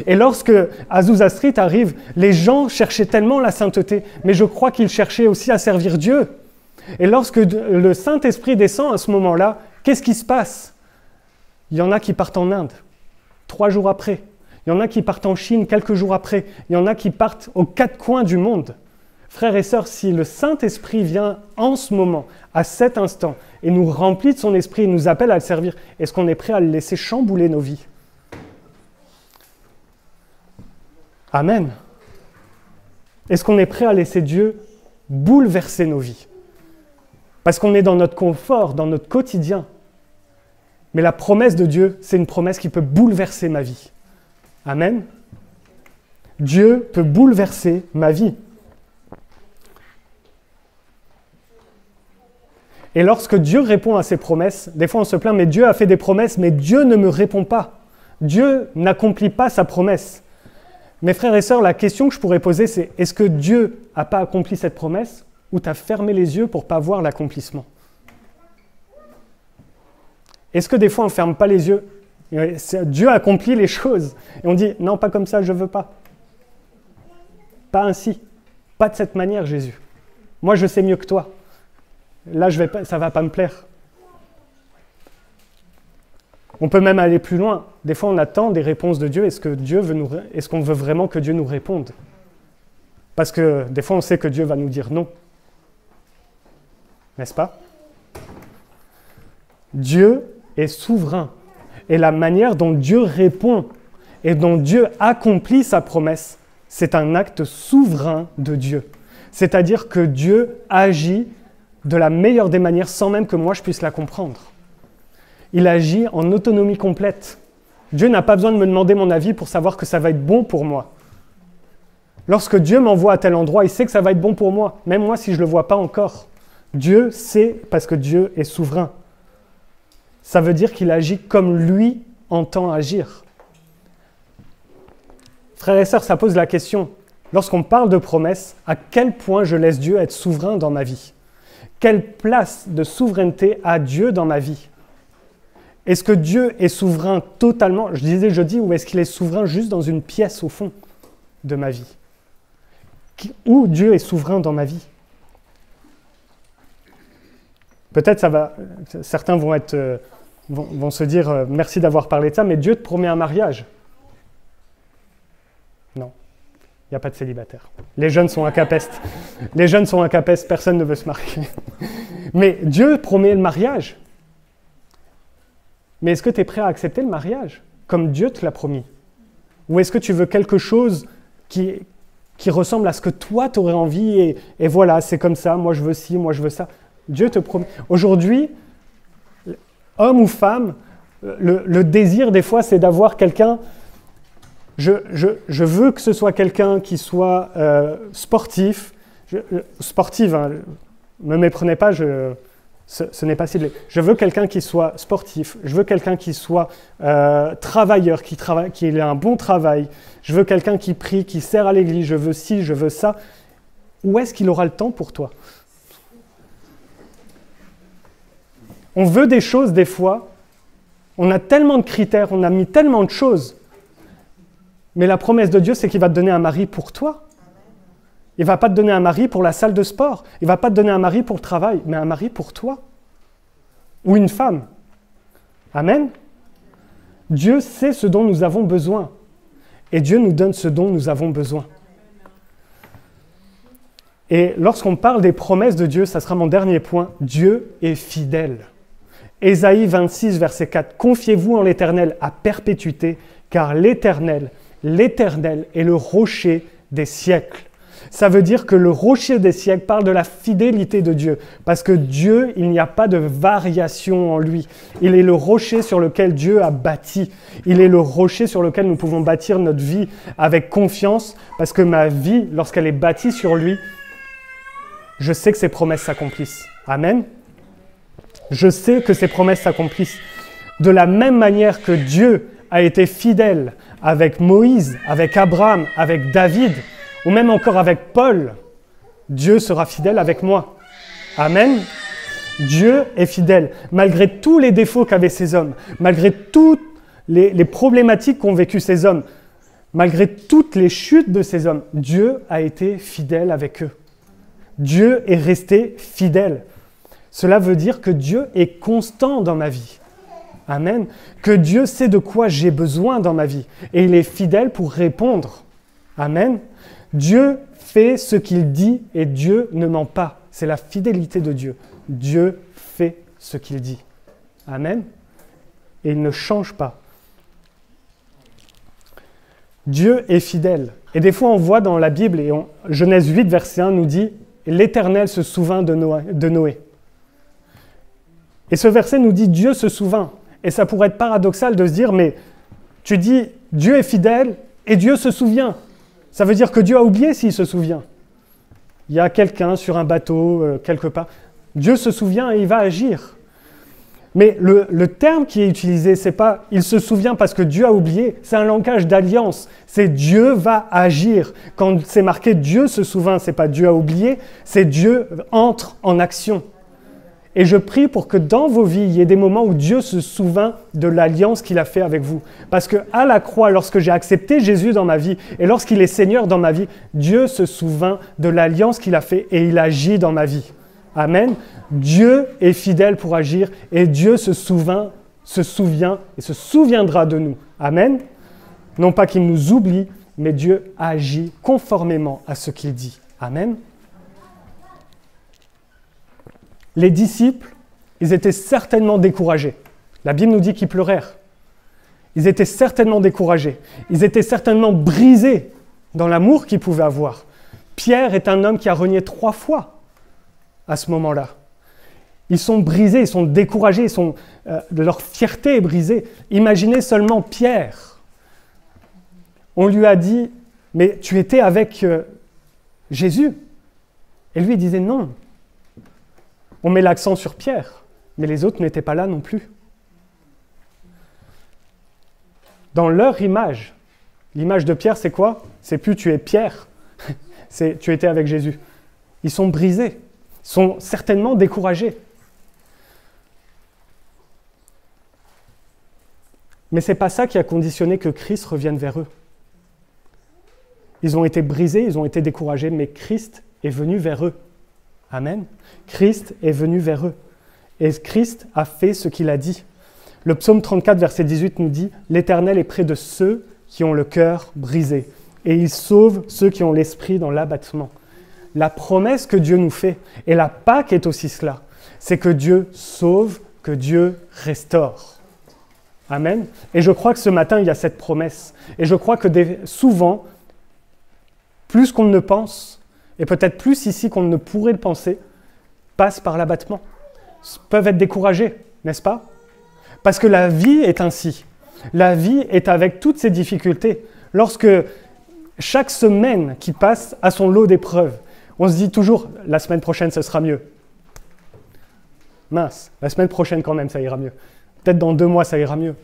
Et lorsque Azusa Street arrive, les gens cherchaient tellement la sainteté, mais je crois qu'ils cherchaient aussi à servir Dieu. Et lorsque le Saint-Esprit descend à ce moment-là, qu'est-ce qui se passe ? Il y en a qui partent en Inde, 3 jours après. Il y en a qui partent en Chine quelques jours après. Il y en a qui partent aux 4 coins du monde. Frères et sœurs, si le Saint-Esprit vient en ce moment, à cet instant, et nous remplit de son esprit et nous appelle à le servir, est-ce qu'on est prêt à le laisser chambouler nos vies ? Amen. Est-ce qu'on est prêt à laisser Dieu bouleverser nos vies ? Parce qu'on est dans notre confort, dans notre quotidien. Mais la promesse de Dieu, c'est une promesse qui peut bouleverser ma vie. Amen. Dieu peut bouleverser ma vie. Et lorsque Dieu répond à ses promesses, des fois on se plaint, mais Dieu a fait des promesses, mais Dieu ne me répond pas. Dieu n'accomplit pas sa promesse. Mes frères et sœurs, la question que je pourrais poser, c'est est-ce que Dieu n'a pas accompli cette promesse ou tu as fermé les yeux pour ne pas voir l'accomplissement? Est-ce que des fois on ne ferme pas les yeux? Dieu accomplit les choses. Et on dit, non, pas comme ça, je ne veux pas. Pas ainsi. Pas de cette manière, Jésus. Moi, je sais mieux que toi. Là, ça ne va pas me plaire. On peut même aller plus loin. Des fois, on attend des réponses de Dieu. Est-ce qu'on veut vraiment que Dieu nous réponde? Parce que des fois, on sait que Dieu va nous dire non. N'est-ce pas? Dieu est souverain. Et la manière dont Dieu répond et dont Dieu accomplit sa promesse, c'est un acte souverain de Dieu. C'est-à-dire que Dieu agit de la meilleure des manières sans même que moi je puisse la comprendre. Il agit en autonomie complète. Dieu n'a pas besoin de me demander mon avis pour savoir que ça va être bon pour moi. Lorsque Dieu m'envoie à tel endroit, il sait que ça va être bon pour moi, même moi si je ne le vois pas encore. Dieu sait parce que Dieu est souverain. Ça veut dire qu'il agit comme lui entend agir. Frères et sœurs, ça pose la question, lorsqu'on parle de promesses, à quel point je laisse Dieu être souverain dans ma vie? Quelle place de souveraineté a Dieu dans ma vie? Est-ce que Dieu est souverain totalement, je disais jeudi, ou est-ce qu'il est souverain juste dans une pièce au fond de ma vie? Où Dieu est souverain dans ma vie? Peut-être certains vont se dire merci d'avoir parlé de ça, mais Dieu te promet un mariage. Non, il n'y a pas de célibataire. Les jeunes sont incapestes. Les jeunes sont incapestes, personne ne veut se marier. Mais Dieu promet le mariage. Mais est-ce que tu es prêt à accepter le mariage comme Dieu te l'a promis? Ou est-ce que tu veux quelque chose qui ressemble à ce que toi tu aurais envie et voilà, c'est comme ça, moi je veux ci, moi je veux ça. Dieu te promet. Aujourd'hui, homme ou femme, le désir des fois c'est d'avoir quelqu'un. Je veux que ce soit quelqu'un qui soit sportif. Sportive, hein, ne me méprenez pas, ce n'est pas ciblé. Je veux quelqu'un qui soit sportif, je veux quelqu'un qui soit travailleur, qui ait un bon travail, je veux quelqu'un qui prie, qui sert à l'église, je veux ci, je veux ça. Où est-ce qu'il aura le temps pour toi? On veut des choses des fois, on a tellement de critères, on a mis tellement de choses, mais la promesse de Dieu, c'est qu'il va te donner un mari pour toi. Il ne va pas te donner un mari pour la salle de sport, il ne va pas te donner un mari pour le travail, mais un mari pour toi. Ou une femme. Amen. Dieu sait ce dont nous avons besoin. Et Dieu nous donne ce dont nous avons besoin. Et lorsqu'on parle des promesses de Dieu, ça sera mon dernier point, Dieu est fidèle. Ésaïe 26, verset 4, « Confiez-vous en l'Éternel à perpétuité, car l'Éternel est le rocher des siècles. » Ça veut dire que le rocher des siècles parle de la fidélité de Dieu. Parce que Dieu, il n'y a pas de variation en lui. Il est le rocher sur lequel Dieu a bâti. Il est le rocher sur lequel nous pouvons bâtir notre vie avec confiance. Parce que ma vie, lorsqu'elle est bâtie sur lui, je sais que ses promesses s'accomplissent. Amen. Je sais que ses promesses s'accomplissent. De la même manière que Dieu a été fidèle avec Moïse, avec Abraham, avec David, ou même encore avec Paul, Dieu sera fidèle avec moi. Amen. Dieu est fidèle. Malgré tous les défauts qu'avaient ces hommes, malgré toutes les problématiques qu'ont vécues ces hommes, malgré toutes les chutes de ces hommes, Dieu a été fidèle avec eux. Dieu est resté fidèle. Cela veut dire que Dieu est constant dans ma vie. Amen. Que Dieu sait de quoi j'ai besoin dans ma vie. Et il est fidèle pour répondre. Amen. Dieu fait ce qu'il dit et Dieu ne ment pas. C'est la fidélité de Dieu. Dieu fait ce qu'il dit. Amen. Et il ne change pas. Dieu est fidèle. Et des fois, on voit dans la Bible, et Genèse 8, verset 1 nous dit « L'Éternel se souvint de Noé ». Et ce verset nous dit « Dieu se souvint ». Et ça pourrait être paradoxal de se dire, mais tu dis, Dieu est fidèle et Dieu se souvient. Ça veut dire que Dieu a oublié s'il se souvient. Il y a quelqu'un sur un bateau, quelque part. Dieu se souvient et il va agir. Mais le terme qui est utilisé, c'est pas « il se souvient parce que Dieu a oublié », c'est un langage d'alliance. C'est Dieu va agir. Quand c'est marqué « Dieu se souvient », c'est pas Dieu a oublié, c'est Dieu entre en action. Et je prie pour que dans vos vies, il y ait des moments où Dieu se souvient de l'alliance qu'il a fait avec vous. Parce qu'à la croix, lorsque j'ai accepté Jésus dans ma vie et lorsqu'il est Seigneur dans ma vie, Dieu se souvient de l'alliance qu'il a fait et il agit dans ma vie. Amen. Dieu est fidèle pour agir et Dieu se souvient et se souviendra de nous. Amen. Non pas qu'il nous oublie, mais Dieu agit conformément à ce qu'il dit. Amen. Les disciples, ils étaient certainement découragés. La Bible nous dit qu'ils pleurèrent. Ils étaient certainement découragés. Ils étaient certainement brisés dans l'amour qu'ils pouvaient avoir. Pierre est un homme qui a renié 3 fois à ce moment-là. Ils sont brisés, ils sont découragés, leur fierté est brisée. Imaginez seulement Pierre. On lui a dit, mais tu étais avec Jésus. Et lui, il disait non. On met l'accent sur Pierre, mais les autres n'étaient pas là non plus. Dans leur image, l'image de Pierre, c'est quoi? C'est plus tu es Pierre, c'est tu étais avec Jésus. Ils sont brisés, ils sont certainement découragés. Mais ce n'est pas ça qui a conditionné que Christ revienne vers eux. Ils ont été brisés, ils ont été découragés, mais Christ est venu vers eux. Amen. Christ est venu vers eux. Et Christ a fait ce qu'il a dit. Le psaume 34, verset 18 nous dit « L'Éternel est près de ceux qui ont le cœur brisé, et il sauve ceux qui ont l'esprit dans l'abattement. » La promesse que Dieu nous fait, et la Pâque est aussi cela, c'est que Dieu sauve, que Dieu restaure. Amen. Et je crois que ce matin, il y a cette promesse. Et je crois que souvent, plus qu'on ne pense, et peut-être plus ici qu'on ne pourrait le penser, passent par l'abattement, peuvent être découragés, n'est-ce pas? Parce que la vie est ainsi. La vie est avec toutes ses difficultés. Lorsque chaque semaine qui passe a son lot d'épreuves, on se dit toujours, la semaine prochaine, ce sera mieux. Mince, la semaine prochaine quand même, ça ira mieux. Peut-être dans 2 mois, ça ira mieux.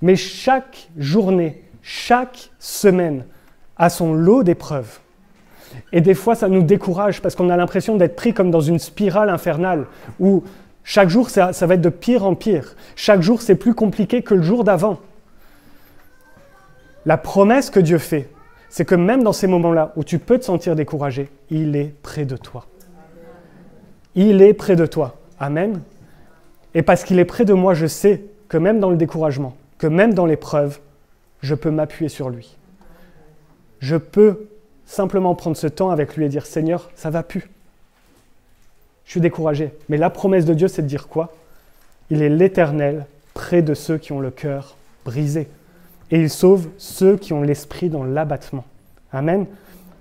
Mais chaque journée, chaque semaine a son lot d'épreuves. Et des fois, ça nous décourage parce qu'on a l'impression d'être pris comme dans une spirale infernale où chaque jour, ça va être de pire en pire. Chaque jour, c'est plus compliqué que le jour d'avant. La promesse que Dieu fait, c'est que même dans ces moments-là où tu peux te sentir découragé, il est près de toi. Il est près de toi. Amen. Et parce qu'il est près de moi, je sais que même dans le découragement, que même dans l'épreuve, je peux m'appuyer sur lui. Je peux simplement prendre ce temps avec lui et dire « Seigneur, ça va plus. Je suis découragé. » Mais la promesse de Dieu, c'est de dire quoi? Il est l'Éternel près de ceux qui ont le cœur brisé. Et il sauve ceux qui ont l'esprit dans l'abattement. Amen.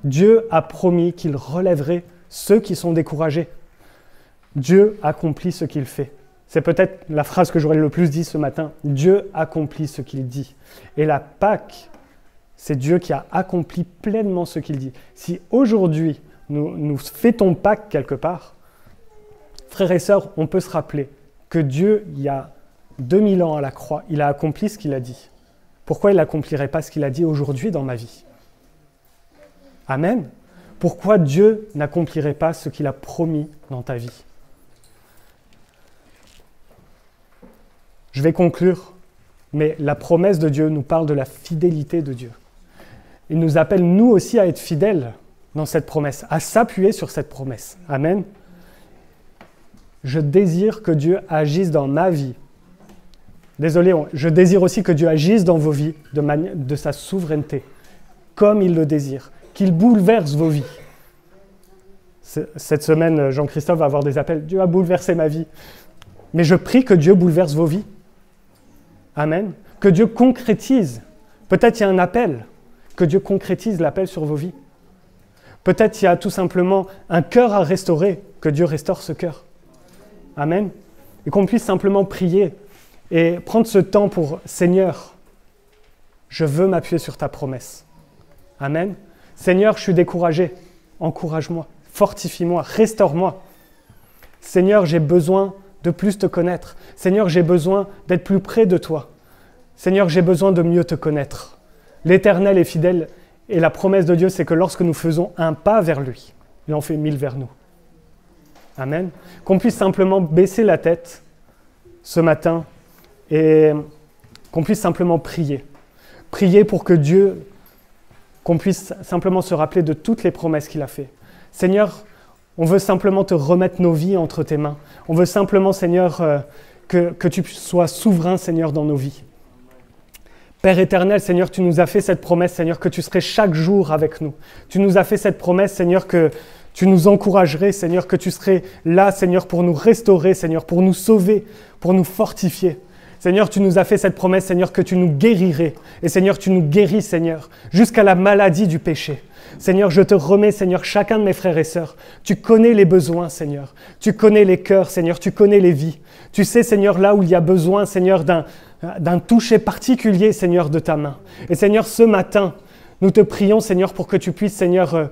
Dieu a promis qu'il relèverait ceux qui sont découragés. Dieu accomplit ce qu'il fait. C'est peut-être la phrase que j'aurais le plus dit ce matin. Dieu accomplit ce qu'il dit. Et la Pâque, c'est Dieu qui a accompli pleinement ce qu'il dit. Si aujourd'hui, nous fêtons Pâques quelque part, frères et sœurs, on peut se rappeler que Dieu, il y a 2000 ans à la croix, il a accompli ce qu'il a dit. Pourquoi il n'accomplirait pas ce qu'il a dit aujourd'hui dans ma vie? Amen. Pourquoi Dieu n'accomplirait pas ce qu'il a promis dans ta vie? Je vais conclure, mais la promesse de Dieu nous parle de la fidélité de Dieu. Il nous appelle, nous aussi, à être fidèles dans cette promesse, à s'appuyer sur cette promesse. Amen. Je désire que Dieu agisse dans ma vie. Désolé, je désire aussi que Dieu agisse dans vos vies de sa souveraineté, comme il le désire, qu'il bouleverse vos vies. Cette semaine, Jean-Christophe va avoir des appels. Dieu a bouleversé ma vie. Mais je prie que Dieu bouleverse vos vies. Amen. Que Dieu concrétise. Peut-être il y a un appel. Que Dieu concrétise l'appel sur vos vies. Peut-être il y a tout simplement un cœur à restaurer. Que Dieu restaure ce cœur. Amen. Et qu'on puisse simplement prier et prendre ce temps pour « Seigneur, je veux m'appuyer sur ta promesse. » Amen. Seigneur, je suis découragé. Encourage-moi, fortifie-moi, restaure-moi. Seigneur, j'ai besoin de plus te connaître. Seigneur, j'ai besoin d'être plus près de toi. Seigneur, j'ai besoin de mieux te connaître. L'Éternel est fidèle et la promesse de Dieu, c'est que lorsque nous faisons un pas vers lui, il en fait 1000 vers nous. Amen. Qu'on puisse simplement baisser la tête ce matin et qu'on puisse simplement prier. Prier pour que Dieu, qu'on puisse simplement se rappeler de toutes les promesses qu'il a faites. Seigneur, on veut simplement te remettre nos vies entre tes mains. On veut simplement, Seigneur, que tu sois souverain, Seigneur, dans nos vies. Père éternel, Seigneur, tu nous as fait cette promesse, Seigneur, que tu serais chaque jour avec nous. Tu nous as fait cette promesse, Seigneur, que tu nous encouragerais, Seigneur, que tu serais là, Seigneur, pour nous restaurer, Seigneur, pour nous sauver, pour nous fortifier. Seigneur, tu nous as fait cette promesse, Seigneur, que tu nous guérirais. Et Seigneur, tu nous guéris, Seigneur, jusqu'à la maladie du péché. Seigneur, je te remets, Seigneur, chacun de mes frères et sœurs. Tu connais les besoins, Seigneur. Tu connais les cœurs, Seigneur. Tu connais les vies. Tu sais, Seigneur, là où il y a besoin, Seigneur, d'un toucher particulier, Seigneur, de ta main. Et Seigneur, ce matin, nous te prions, Seigneur, pour que tu puisses, Seigneur,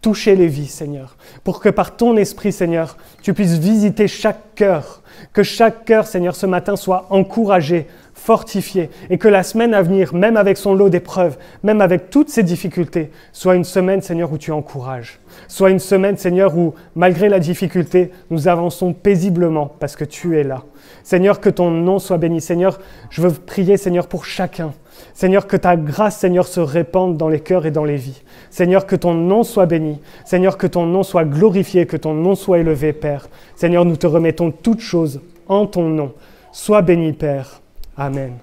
toucher les vies, Seigneur. Pour que par ton esprit, Seigneur, tu puisses visiter chaque cœur. Que chaque cœur, Seigneur, ce matin soit encouragé, fortifié. Et que la semaine à venir, même avec son lot d'épreuves, même avec toutes ces difficultés, soit une semaine, Seigneur, où tu encourages. Soit une semaine, Seigneur, où, malgré la difficulté, nous avançons paisiblement parce que tu es là. Seigneur, que ton nom soit béni. Seigneur, je veux prier, Seigneur, pour chacun. Seigneur, que ta grâce, Seigneur, se répande dans les cœurs et dans les vies. Seigneur, que ton nom soit béni. Seigneur, que ton nom soit glorifié, que ton nom soit élevé, Père. Seigneur, nous te remettons toutes choses en ton nom. Sois béni, Père. Amen.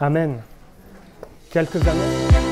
Amen. Quelques amens.